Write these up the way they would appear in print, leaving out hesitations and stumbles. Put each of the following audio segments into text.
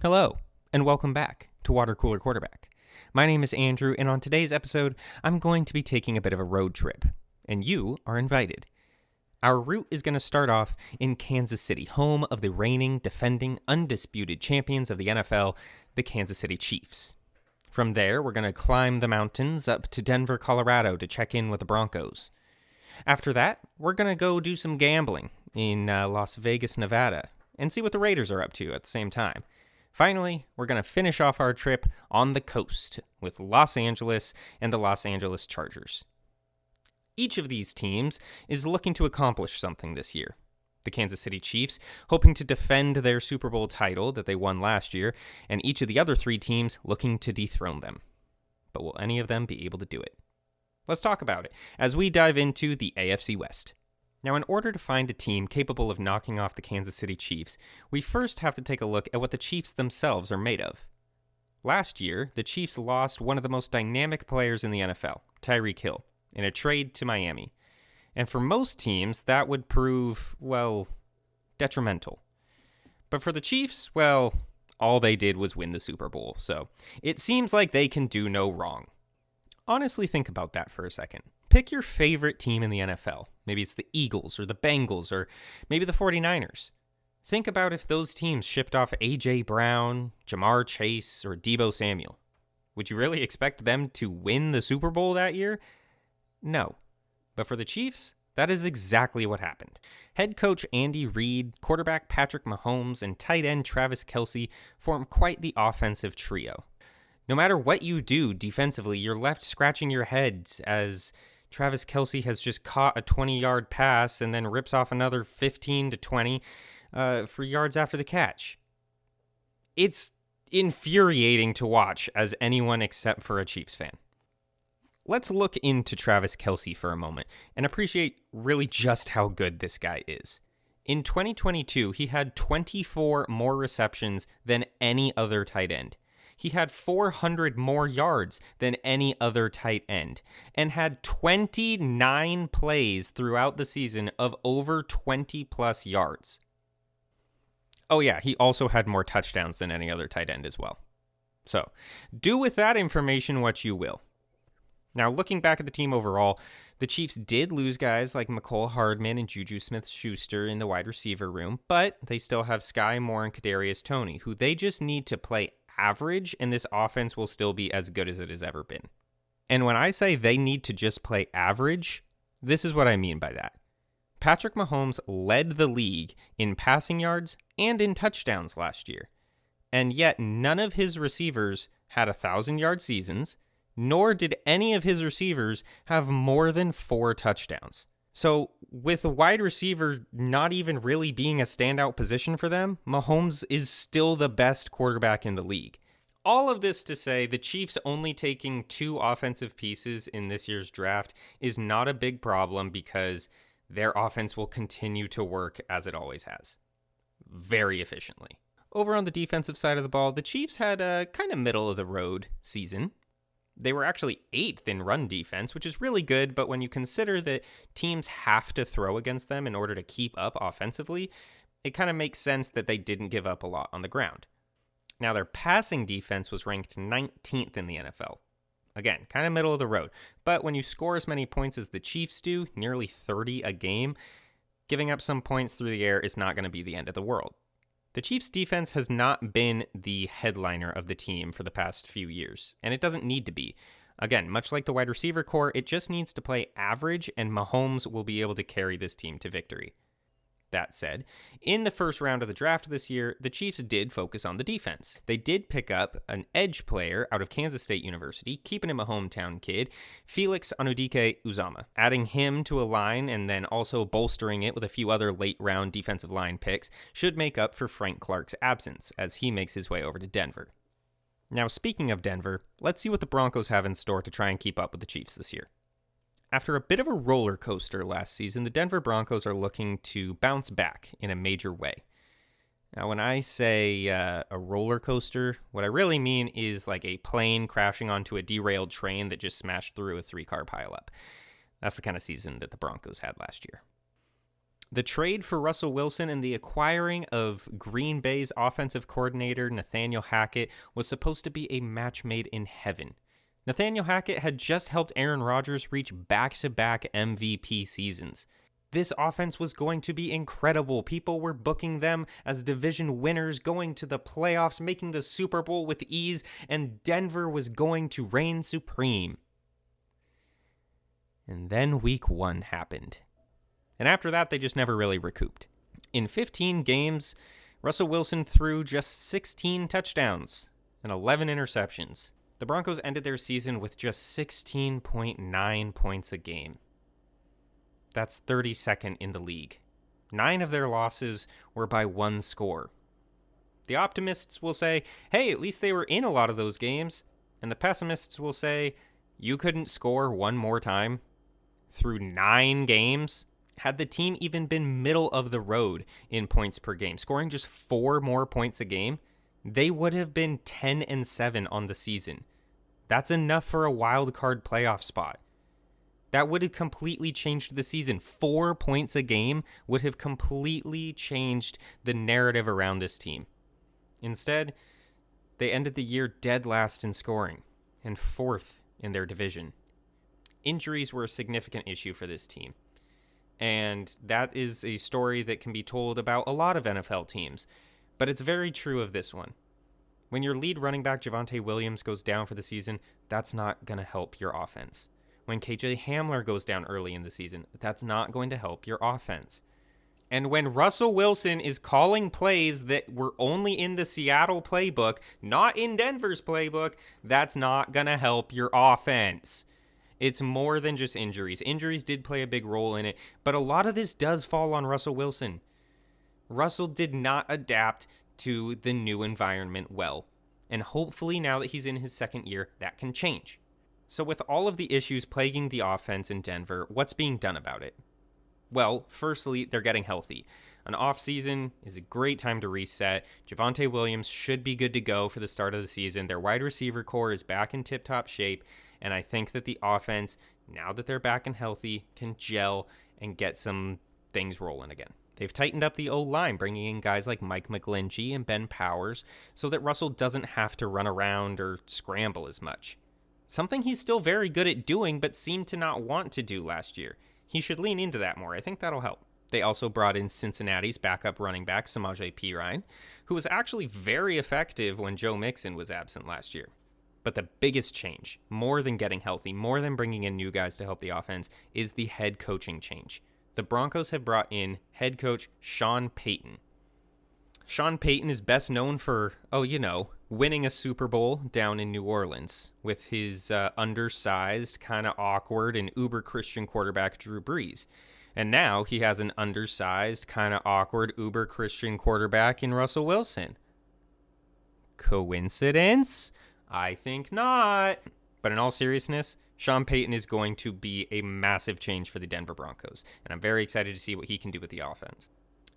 Hello, and welcome back to Water Cooler Quarterback. My name is Andrew, and on today's episode, I'm going to be taking a bit of a road trip, and you are invited. Our route is going to start off in Kansas City, home of the reigning, defending, undisputed champions of the NFL, the Kansas City Chiefs. From there, we're going to climb the mountains up to Denver, Colorado to check in with the Broncos. After that, we're going to go do some gambling in Las Vegas, Nevada, and see what the Raiders are up to at the same time. Finally, we're going to finish off our trip on the coast with Los Angeles and the Los Angeles Chargers. Each of these teams is looking to accomplish something this year. The Kansas City Chiefs hoping to defend their Super Bowl title that they won last year, and each of the other three teams looking to dethrone them. But will any of them be able to do it? Let's talk about it as we dive into the AFC West. Now, in order to find a team capable of knocking off the Kansas City Chiefs, we first have to take a look at what the Chiefs themselves are made of. Last year, the Chiefs lost one of the most dynamic players in the NFL, Tyreek Hill, in a trade to Miami. And for most teams, that would prove, detrimental. But for the Chiefs, all they did was win the Super Bowl, so it seems like they can do no wrong. Honestly, think about that for a second. Pick your favorite team in the NFL. Maybe it's the Eagles or the Bengals or maybe the 49ers. Think about if those teams shipped off A.J. Brown, Jamar Chase, or Deebo Samuel. Would you really expect them to win the Super Bowl that year? No. But for the Chiefs, that is exactly what happened. Head coach Andy Reid, quarterback Patrick Mahomes, and tight end Travis Kelce form quite the offensive trio. No matter what you do defensively, you're left scratching your heads as Travis Kelce has just caught a 20-yard pass and then rips off another 15 to 20 for yards after the catch. It's infuriating to watch as anyone except for a Chiefs fan. Let's look into Travis Kelce for a moment and appreciate really just how good this guy is. In 2022, he had 24 more receptions than any other tight end. He had 400 more yards than any other tight end and had 29 plays throughout the season of over 20-plus yards. Oh yeah, he also had more touchdowns than any other tight end as well. So, do with that information what you will. Now, looking back at the team overall, the Chiefs did lose guys like Mecole Hardman and Juju Smith-Schuster in the wide receiver room, but they still have Sky Moore and Kadarius Toney, who they just need to play average, and this offense will still be as good as it has ever been. And when I say they need to just play average, this is what I mean by that. Patrick Mahomes led the league in passing yards and in touchdowns last year, and yet none of his receivers had 1,000-yard seasons, nor did any of his receivers have more than 4 touchdowns. So, with a wide receiver not even really being a standout position for them, Mahomes is still the best quarterback in the league. All of this to say, the Chiefs only taking 2 offensive pieces in this year's draft is not a big problem because their offense will continue to work as it always has. Very efficiently. Over on the defensive side of the ball, the Chiefs had a kind of middle-of-the-road season. They were actually 8th in run defense, which is really good, but when you consider that teams have to throw against them in order to keep up offensively, it kind of makes sense that they didn't give up a lot on the ground. Now, their passing defense was ranked 19th in the NFL. Again, kind of middle of the road, but when you score as many points as the Chiefs do, nearly 30 a game, giving up some points through the air is not going to be the end of the world. The Chiefs' defense has not been the headliner of the team for the past few years, and it doesn't need to be. Again, much like the wide receiver core, it just needs to play average, and Mahomes will be able to carry this team to victory. That said, in the first round of the draft this year, the Chiefs did focus on the defense. They did pick up an edge player out of Kansas State University, keeping him a hometown kid, Felix Anudike-Uzomah. Adding him to a line and then also bolstering it with a few other late-round defensive line picks should make up for Frank Clark's absence as he makes his way over to Denver. Now, speaking of Denver, let's see what the Broncos have in store to try and keep up with the Chiefs this year. After a bit of a roller coaster last season, the Denver Broncos are looking to bounce back in a major way. Now, when I say a roller coaster, what I really mean is like a plane crashing onto a derailed train that just smashed through a 3-car pileup. That's the kind of season that the Broncos had last year. The trade for Russell Wilson and the acquiring of Green Bay's offensive coordinator Nathaniel Hackett was supposed to be a match made in heaven. Nathaniel Hackett had just helped Aaron Rodgers reach back-to-back MVP seasons. This offense was going to be incredible. People were booking them as division winners, going to the playoffs, making the Super Bowl with ease, and Denver was going to reign supreme. And then week 1 happened. And after that, they just never really recouped. In 15 games, Russell Wilson threw just 16 touchdowns and 11 interceptions. The Broncos ended their season with just 16.9 points a game. That's 32nd in the league. 9 of their losses were by 1 score. The optimists will say, hey, at least they were in a lot of those games. And the pessimists will say, you couldn't score one more time through 9 games? Had the team even been middle of the road in points per game, scoring just 4 more points a game, they would have been 10-7 on the season. That's enough for a wild card playoff spot. That would have completely changed the season. 4 points a game would have completely changed the narrative around this team. Instead, they ended the year dead last in scoring and 4th in their division. Injuries were a significant issue for this team. And that is a story that can be told about a lot of NFL teams. But it's very true of this one. When your lead running back, Javonte Williams, goes down for the season, that's not going to help your offense. When KJ Hamler goes down early in the season, that's not going to help your offense. And when Russell Wilson is calling plays that were only in the Seattle playbook, not in Denver's playbook, that's not going to help your offense. It's more than just injuries. Injuries did play a big role in it, but a lot of this does fall on Russell Wilson. Russell did not adapt to the new environment well. And hopefully now that he's in his second year, that can change. So with all of the issues plaguing the offense in Denver, what's being done about it? Well, firstly, they're getting healthy. An offseason is a great time to reset. Javonte Williams should be good to go for the start of the season. Their wide receiver core is back in tip-top shape, and I think that the offense, now that they're back and healthy, can gel and get some things rolling again. They've tightened up the O-line, bringing in guys like Mike McGlinchey and Ben Powers so that Russell doesn't have to run around or scramble as much. Something he's still very good at doing, but seemed to not want to do last year. He should lean into that more. I think that'll help. They also brought in Cincinnati's backup running back, Samaje Perine, who was actually very effective when Joe Mixon was absent last year. But the biggest change, more than getting healthy, more than bringing in new guys to help the offense, is the head coaching change. The Broncos have brought in head coach Sean Payton. Sean Payton is best known for, winning a Super Bowl down in New Orleans with his undersized, kind of awkward, and uber-Christian quarterback Drew Brees. And now he has an undersized, kind of awkward, uber-Christian quarterback in Russell Wilson. Coincidence? I think not. But in all seriousness, Sean Payton is going to be a massive change for the Denver Broncos, and I'm very excited to see what he can do with the offense.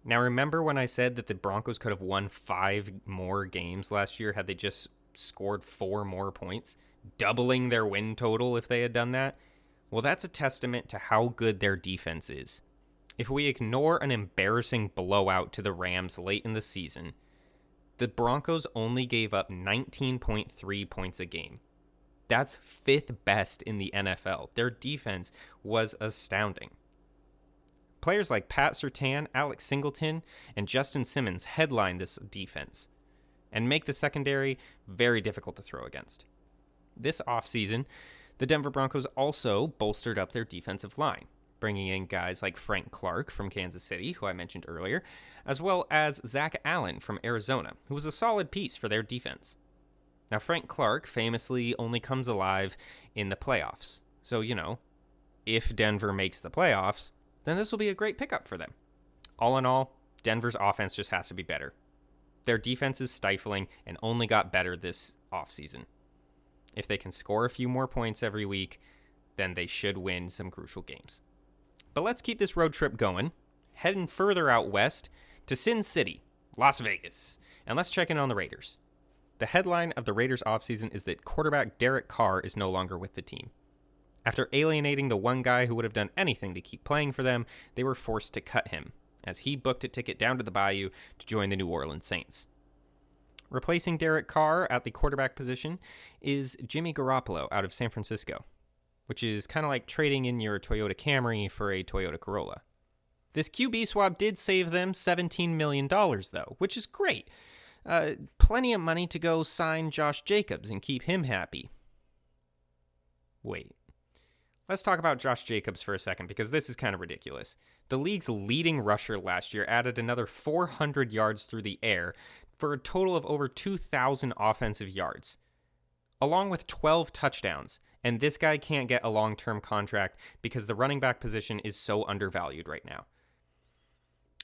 Now, remember when I said that the Broncos could have won 5 more games last year had they just scored 4 more points, doubling their win total if they had done that? Well, that's a testament to how good their defense is. If we ignore an embarrassing blowout to the Rams late in the season, the Broncos only gave up 19.3 points a game. That's 5th best in the NFL. Their defense was astounding. Players like Pat Surtain, Alex Singleton, and Justin Simmons headline this defense and make the secondary very difficult to throw against. This offseason, the Denver Broncos also bolstered up their defensive line, bringing in guys like Frank Clark from Kansas City, who I mentioned earlier, as well as Zach Allen from Arizona, who was a solid piece for their defense. Now, Frank Clark famously only comes alive in the playoffs. So, if Denver makes the playoffs, then this will be a great pickup for them. All in all, Denver's offense just has to be better. Their defense is stifling and only got better this offseason. If they can score a few more points every week, then they should win some crucial games. But let's keep this road trip going, heading further out west to Sin City, Las Vegas, and let's check in on the Raiders. The headline of the Raiders offseason is that quarterback Derek Carr is no longer with the team. After alienating the one guy who would have done anything to keep playing for them, they were forced to cut him. as he booked a ticket down to the Bayou to join the New Orleans Saints. Replacing Derek Carr at the quarterback position is Jimmy Garoppolo out of San Francisco, which is kind of like trading in your Toyota Camry for a Toyota Corolla. This QB swap did save them $17 million, though, which is great. Plenty of money to go sign Josh Jacobs and keep him happy. Wait. Let's talk about Josh Jacobs for a second, because this is kind of ridiculous. The league's leading rusher last year added another 400 yards through the air for a total of over 2,000 offensive yards, along with 12 touchdowns. And this guy can't get a long-term contract because the running back position is so undervalued right now.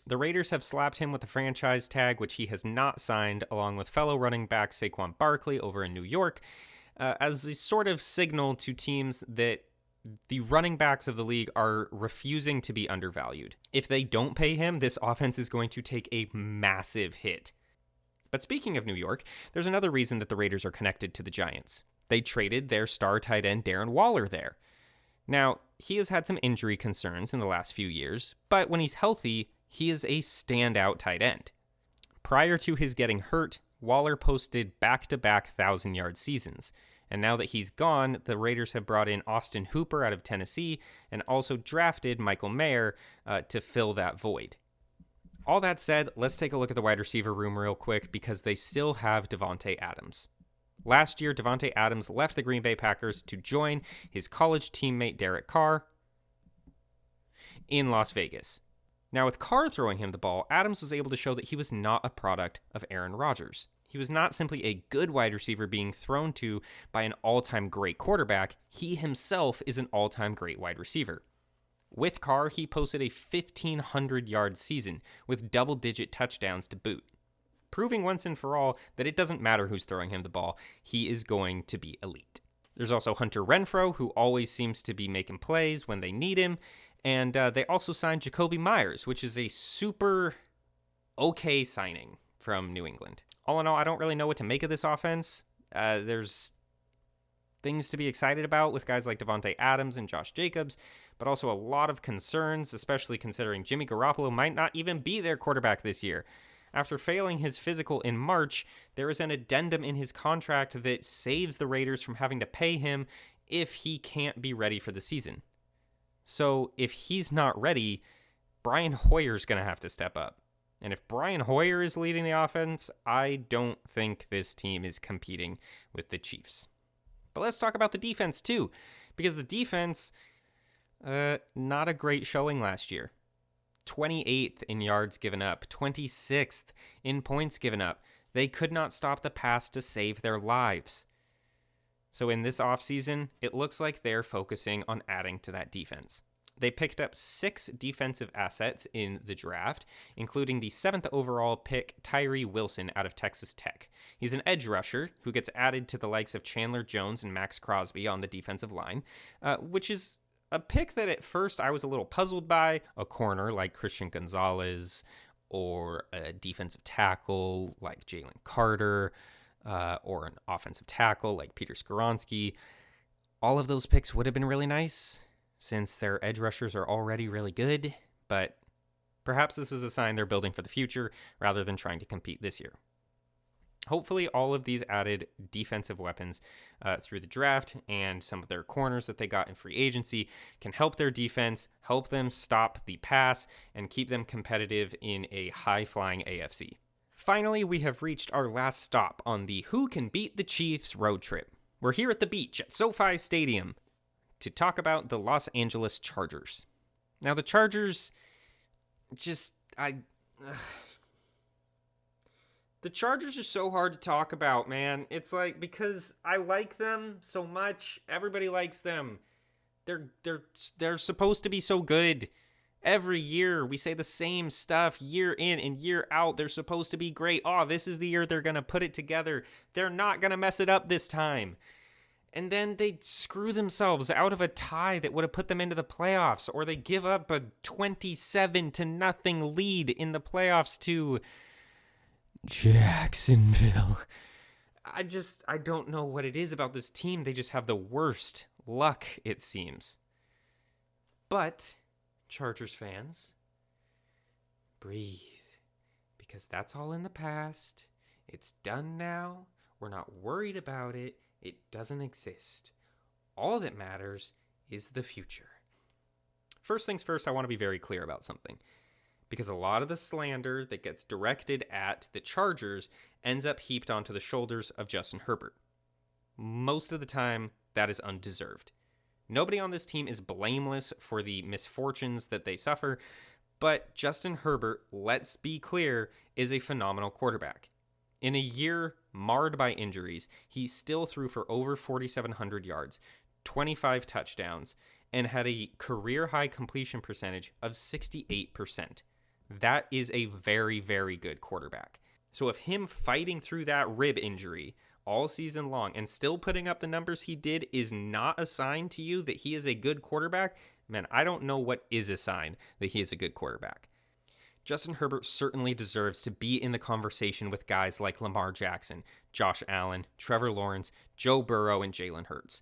The Raiders have slapped him with a franchise tag, which he has not signed, along with fellow running back Saquon Barkley over in New York, as a sort of signal to teams that the running backs of the league are refusing to be undervalued. If they don't pay him, this offense is going to take a massive hit. But speaking of New York, there's another reason that the Raiders are connected to the Giants. They traded their star tight end Darren Waller there. Now, he has had some injury concerns in the last few years, but when he's healthy, he is a standout tight end. Prior to his getting hurt, Waller posted back-to-back 1,000-yard seasons. And now that he's gone, the Raiders have brought in Austin Hooper out of Tennessee and also drafted Michael Mayer to fill that void. All that said, let's take a look at the wide receiver room real quick, because they still have Davante Adams. Last year, Davante Adams left the Green Bay Packers to join his college teammate Derek Carr in Las Vegas. Now, with Carr throwing him the ball, Adams was able to show that he was not a product of Aaron Rodgers. He was not simply a good wide receiver being thrown to by an all-time great quarterback. He himself is an all-time great wide receiver. With Carr, he posted a 1,500-yard season with double-digit touchdowns to boot, proving once and for all that it doesn't matter who's throwing him the ball, he is going to be elite. There's also Hunter Renfrow, who always seems to be making plays when they need him, and they also signed Jacoby Myers, which is a super okay signing from New England. All in all, I don't really know what to make of this offense. There's things to be excited about with guys like Davante Adams and Josh Jacobs, but also a lot of concerns, especially considering Jimmy Garoppolo might not even be their quarterback this year. After failing his physical in March, there is an addendum in his contract that saves the Raiders from having to pay him if he can't be ready for the season. So if he's not ready, Brian Hoyer's going to have to step up. And if Brian Hoyer is leading the offense, I don't think this team is competing with the Chiefs. But let's talk about the defense too, because the defense, not a great showing last year. 28th in yards given up, 26th in points given up. They could not stop the pass to save their lives. So in this offseason, it looks like they're focusing on adding to that defense. They picked up 6 defensive assets in the draft, including the 7th overall pick, Tyree Wilson out of Texas Tech. He's an edge rusher who gets added to the likes of Chandler Jones and Max Crosby on the defensive line, which is a pick that at first I was a little puzzled by. A corner like Christian Gonzalez, or a defensive tackle like Jalen Carter, or an offensive tackle like Peter Skoronski. All of those picks would have been really nice, since their edge rushers are already really good, but perhaps this is a sign they're building for the future rather than trying to compete this year. Hopefully all of these added defensive weapons through the draft and some of their corners that they got in free agency can help their defense, help them stop the pass, and keep them competitive in a high-flying AFC. Finally, we have reached our last stop on the Who Can Beat the Chiefs road trip. We're here at the beach at SoFi Stadium to talk about the Los Angeles Chargers. Now, the Chargers, the Chargers are so hard to talk about, man. It's like, because I like them so much, everybody likes them. They're supposed to be so good. Every year, we say the same stuff year in and year out. They're supposed to be great. Oh, this is the year they're going to put it together. They're not going to mess it up this time. And then they screw themselves out of a tie that would have put them into the playoffs, or they give up a 27-0 lead in the playoffs to Jacksonville. I don't know what it is about this team. They just have the worst luck, it seems. But, Chargers fans, breathe, because that's all in the past. It's done now. We're not worried about it. It doesn't exist. All that matters is the future. First things first, I want to be very clear about something, because a lot of the slander that gets directed at the Chargers ends up heaped onto the shoulders of Justin Herbert. Most of the time, that is undeserved. Nobody on this team is blameless for the misfortunes that they suffer, but Justin Herbert, let's be clear, is a phenomenal quarterback. In a year marred by injuries, he still threw for over 4,700 yards, 25 touchdowns, and had a career-high completion percentage of 68%. That is a very, very good quarterback. So if him fighting through that rib injury all season long and still putting up the numbers he did is not a sign to you that he is a good quarterback, man, I don't know what is a sign that he is a good quarterback. Justin Herbert certainly deserves to be in the conversation with guys like Lamar Jackson, Josh Allen, Trevor Lawrence, Joe Burrow, and Jalen Hurts.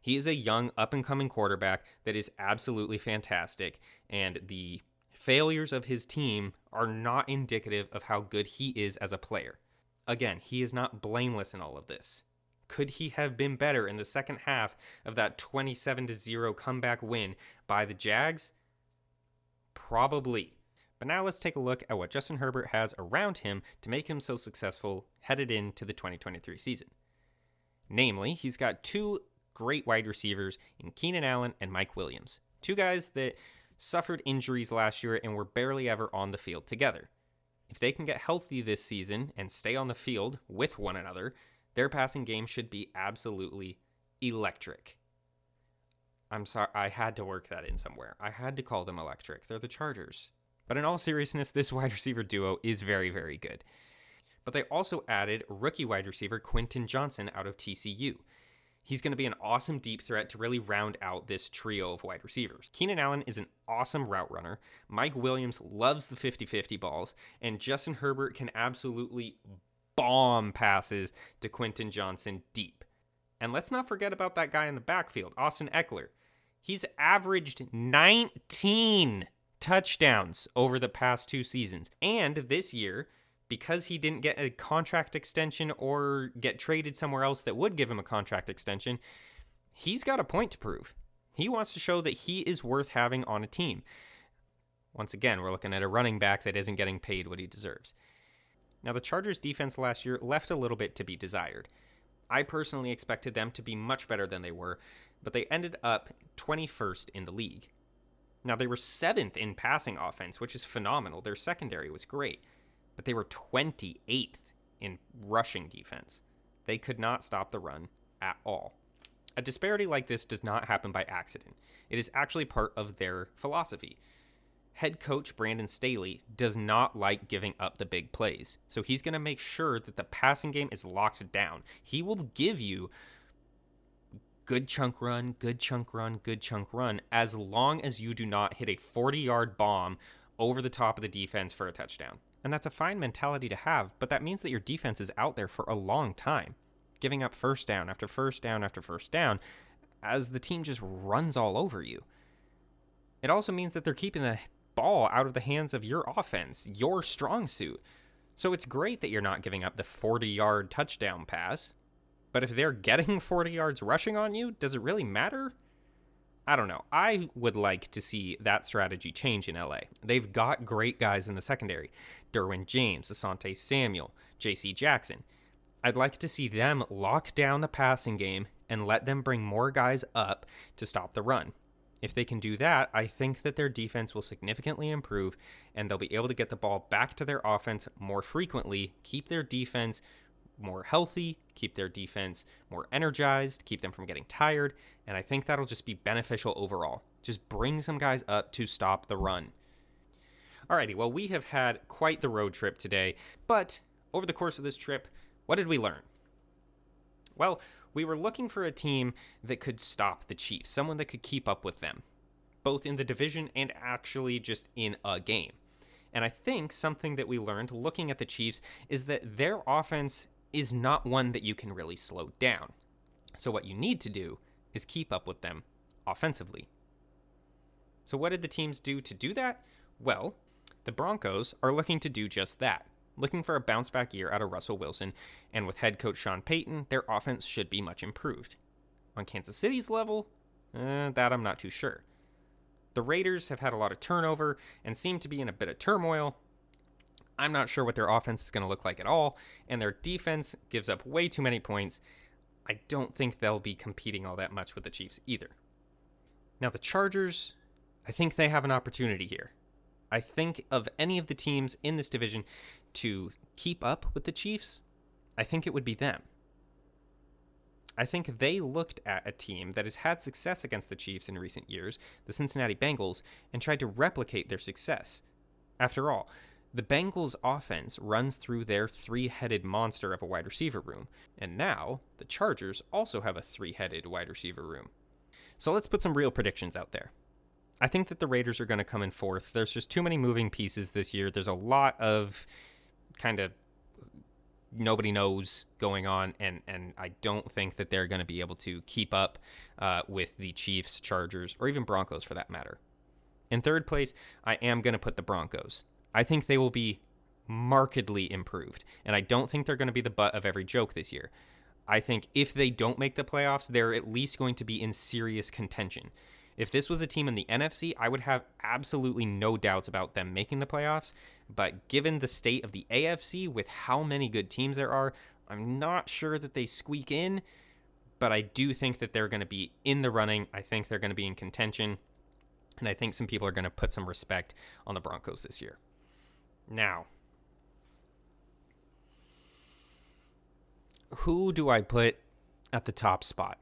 He is a young, up-and-coming quarterback that is absolutely fantastic, and the failures of his team are not indicative of how good he is as a player. Again, he is not blameless in all of this. Could he have been better in the second half of that 27-0 comeback win by the Jags? Probably. But now let's take a look at what Justin Herbert has around him to make him so successful headed into the 2023 season. Namely, he's got two great wide receivers in Keenan Allen and Mike Williams. Two guys that suffered injuries last year and were barely ever on the field together. If they can get healthy this season and stay on the field with one another, their passing game should be absolutely electric. I'm sorry, I had to work that in somewhere. I had to call them electric. They're the Chargers. But in all seriousness, this wide receiver duo is very, very good. But they also added rookie wide receiver Quentin Johnson out of TCU. He's going to be an awesome deep threat to really round out this trio of wide receivers. Keenan Allen is an awesome route runner. Mike Williams loves the 50-50 balls. And Justin Herbert can absolutely bomb passes to Quentin Johnson deep. And let's not forget about that guy in the backfield, Austin Eckler. He's averaged 19 touchdowns over the past 2 seasons. And this year, because he didn't get a contract extension or get traded somewhere else that would give him a contract extension, he's got a point to prove. He wants to show that he is worth having on a team. Once again, we're looking at a running back that isn't getting paid what he deserves. Now, the Chargers' defense last year left a little bit to be desired. I personally expected them to be much better than they were, but they ended up 21st in the league. Now, they were 7th in passing offense, which is phenomenal. Their secondary was great. But they were 28th in rushing defense. They could not stop the run at all. A disparity like this does not happen by accident. It is actually part of their philosophy. Head coach Brandon Staley does not like giving up the big plays, so he's going to make sure that the passing game is locked down. He will give you good chunk run, good chunk run, good chunk run, as long as you do not hit a 40-yard bomb over the top of the defense for a touchdown. And that's a fine mentality to have, but that means that your defense is out there for a long time, giving up first down after first down after first down as the team just runs all over you. It also means that they're keeping the ball out of the hands of your offense, your strong suit. So it's great that you're not giving up the 40-yard touchdown pass, but if they're getting 40 yards rushing on you, does it really matter? I don't know. I would like to see that strategy change in LA. They've got great guys in the secondary. Derwin James, Asante Samuel, J.C. Jackson. I'd like to see them lock down the passing game and let them bring more guys up to stop the run. If they can do that, I think that their defense will significantly improve and they'll be able to get the ball back to their offense more frequently, keep their defense more healthy, keep their defense more energized, keep them from getting tired, and I think that'll just be beneficial overall. Just bring some guys up to stop the run. Alrighty, well, we have had quite the road trip today, but over the course of this trip, what did we learn? Well, we were looking for a team that could stop the Chiefs, someone that could keep up with them, both in the division and actually just in a game. And I think something that we learned looking at the Chiefs is that their offense is not one that you can really slow down. So what you need to do is keep up with them offensively. So what did the teams do to do that? Well, The Broncos are looking to do just that, looking for a bounce-back year out of Russell Wilson, and with head coach Sean Payton, their offense should be much improved. On Kansas City's level, that I'm not too sure. The Raiders have had a lot of turnover and seem to be in a bit of turmoil. I'm not sure what their offense is going to look like at all, and their defense gives up way too many points. I don't think they'll be competing all that much with the Chiefs either. Now, the Chargers, I think they have an opportunity here. I think of any of the teams in this division to keep up with the Chiefs, I think it would be them. I think they looked at a team that has had success against the Chiefs in recent years, the Cincinnati Bengals, and tried to replicate their success. After all, the Bengals' offense runs through their three-headed monster of a wide receiver room, and now the Chargers also have a three-headed wide receiver room. So let's put some real predictions out there. I think that the Raiders are going to come in fourth. There's just too many moving pieces this year. There's a lot of kind of nobody knows going on, and I don't think that they're going to be able to keep up with the Chiefs, Chargers, or even Broncos for that matter. In third place, I am going to put the Broncos. I think they will be markedly improved, and I don't think they're going to be the butt of every joke this year. I think if they don't make the playoffs, they're at least going to be in serious contention. If this was a team in the NFC, I would have absolutely no doubts about them making the playoffs. But given the state of the AFC with how many good teams there are, I'm not sure that they squeak in. But I do think that they're going to be in the running. I think they're going to be in contention. And I think some people are going to put some respect on the Broncos this year. Now, who do I put at the top spot?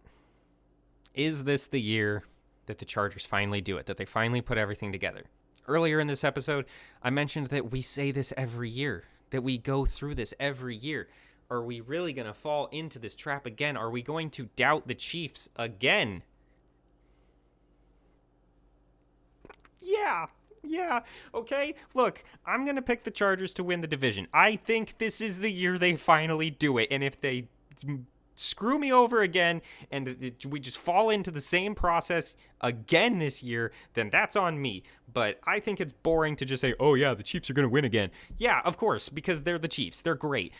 Is this the year that the Chargers finally do it, that they finally put everything together? Earlier in this episode, I mentioned that we say this every year, that we go through this every year. Are we really going to fall into this trap again? Are we going to doubt the Chiefs again? Yeah, okay? Look, I'm going to pick the Chargers to win the division. I think this is the year they finally do it, and if they screw me over again and we just fall into the same process again this year, then that's on me. But I think it's boring to just say, oh yeah, the Chiefs are going to win again. Yeah, of course, because they're the Chiefs. They're great.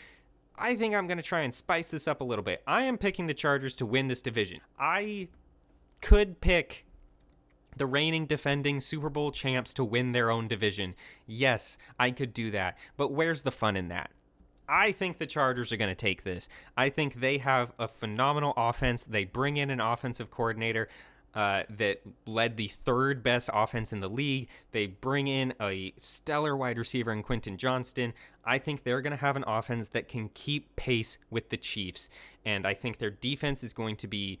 I think I'm going to try and spice this up a little bit. I am picking the Chargers to win this division. I could pick the reigning defending Super Bowl champs to win their own division. Yes, I could do that. But where's the fun in that? I think the Chargers are going to take this. I think they have a phenomenal offense. They bring in an offensive coordinator that led the third best offense in the league. They bring in a stellar wide receiver in Quentin Johnston. I think they're going to have an offense that can keep pace with the Chiefs. And I think their defense is going to be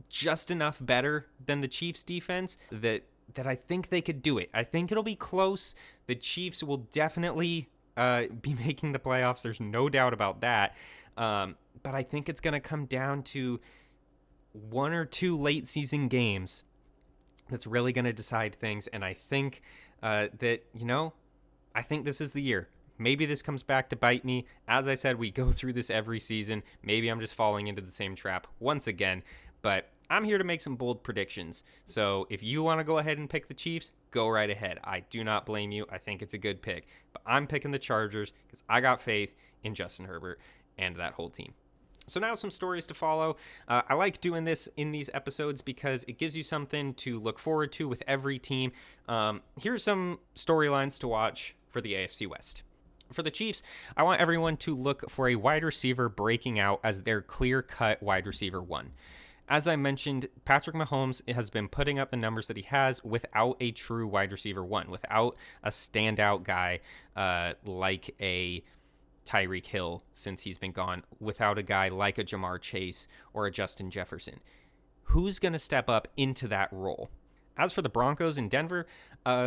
just enough better than the Chiefs' defense that I think they could do it. I think it'll be close. The Chiefs will definitely be making the playoffs. There's no doubt about that. But I think it's going to come down to one or two late season games that's really going to decide things. And I think that, I think this is the year. Maybe this comes back to bite me. As I said, we go through this every season. Maybe I'm just falling into the same trap once again. But I'm here to make some bold predictions. So if you want to go ahead and pick the Chiefs, go right ahead. I do not blame you. I think it's a good pick. But I'm picking the Chargers because I got faith in Justin Herbert and that whole team. So now some stories to follow. I like doing this in these episodes because it gives you something to look forward to with every team. Here's some storylines to watch for the AFC West. For the Chiefs, I want everyone to look for a wide receiver breaking out as their clear-cut wide receiver one. As I mentioned, Patrick Mahomes has been putting up the numbers that he has without a true wide receiver one, without a standout guy like a Tyreek Hill since he's been gone, without a guy like a Jamar Chase or a Justin Jefferson. Who's going to step up into that role? As for the Broncos in Denver,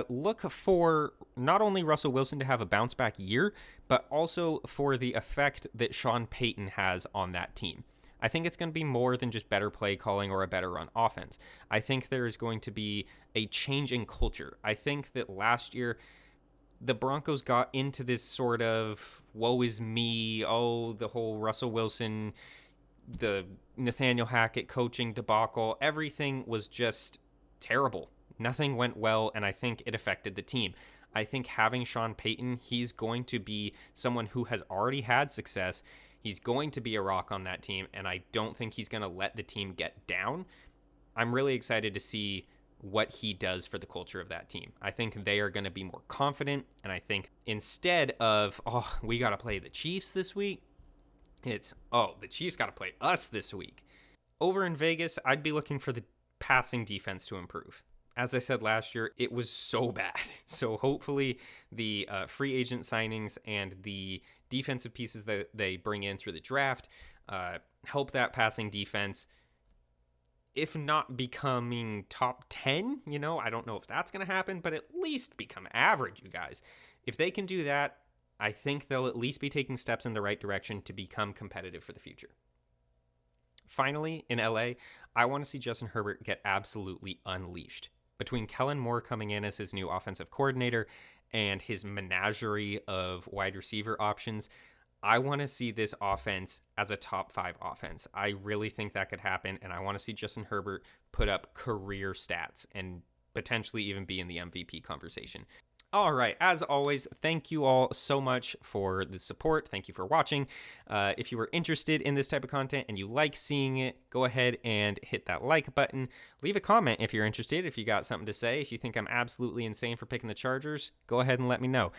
look for not only Russell Wilson to have a bounce-back year, but also for the effect that Sean Payton has on that team. I think it's going to be more than just better play calling or a better run offense. I think there is going to be a change in culture. I think that last year, the Broncos got into this sort of woe is me, the whole Russell Wilson, the Nathaniel Hackett coaching debacle. Everything was just terrible. Nothing went well, and I think it affected the team. I think having Sean Payton, he's going to be someone who has already had success. He's going to be a rock on that team, and I don't think he's going to let the team get down. I'm really excited to see what he does for the culture of that team. I think they are going to be more confident, and I think instead of, we got to play the Chiefs this week, it's, the Chiefs got to play us this week. Over in Vegas, I'd be looking for the passing defense to improve. As I said last year, it was so bad. So hopefully the free agent signings and the defensive pieces that they bring in through the draft help that passing defense, if not becoming top 10, I don't know if that's going to happen, but at least become average, you guys. If they can do that, I think they'll at least be taking steps in the right direction to become competitive for the future. Finally, in LA, I want to see Justin Herbert get absolutely unleashed. Between Kellen Moore coming in as his new offensive coordinator and his menagerie of wide receiver options, I want to see this offense as a top 5 offense. I really think that could happen, and I want to see Justin Herbert put up career stats and potentially even be in the MVP conversation. All right, as always, thank you all so much for the support. Thank you for watching. If you were interested in this type of content and you like seeing it, go ahead and hit that like button. Leave a comment if you're interested, if you got something to say. If you think I'm absolutely insane for picking the Chargers, go ahead and let me know.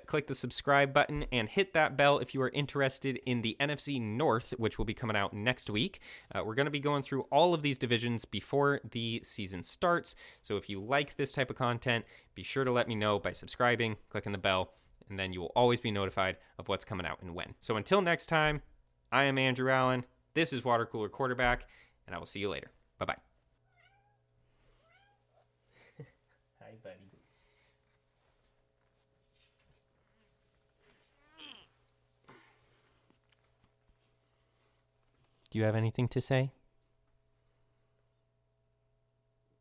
Click the subscribe button and hit that bell if you are interested in the NFC North, which will be coming out next week. We're going to be going through all of these divisions before the season starts. So if you like this type of content, be sure to let me know by subscribing, clicking the bell, and then you will always be notified of what's coming out and when. So until next time, I am Andrew Allen. This is Water Cooler Quarterback, and I will see you later. Bye-bye. Hi, buddy. Do you have anything to say?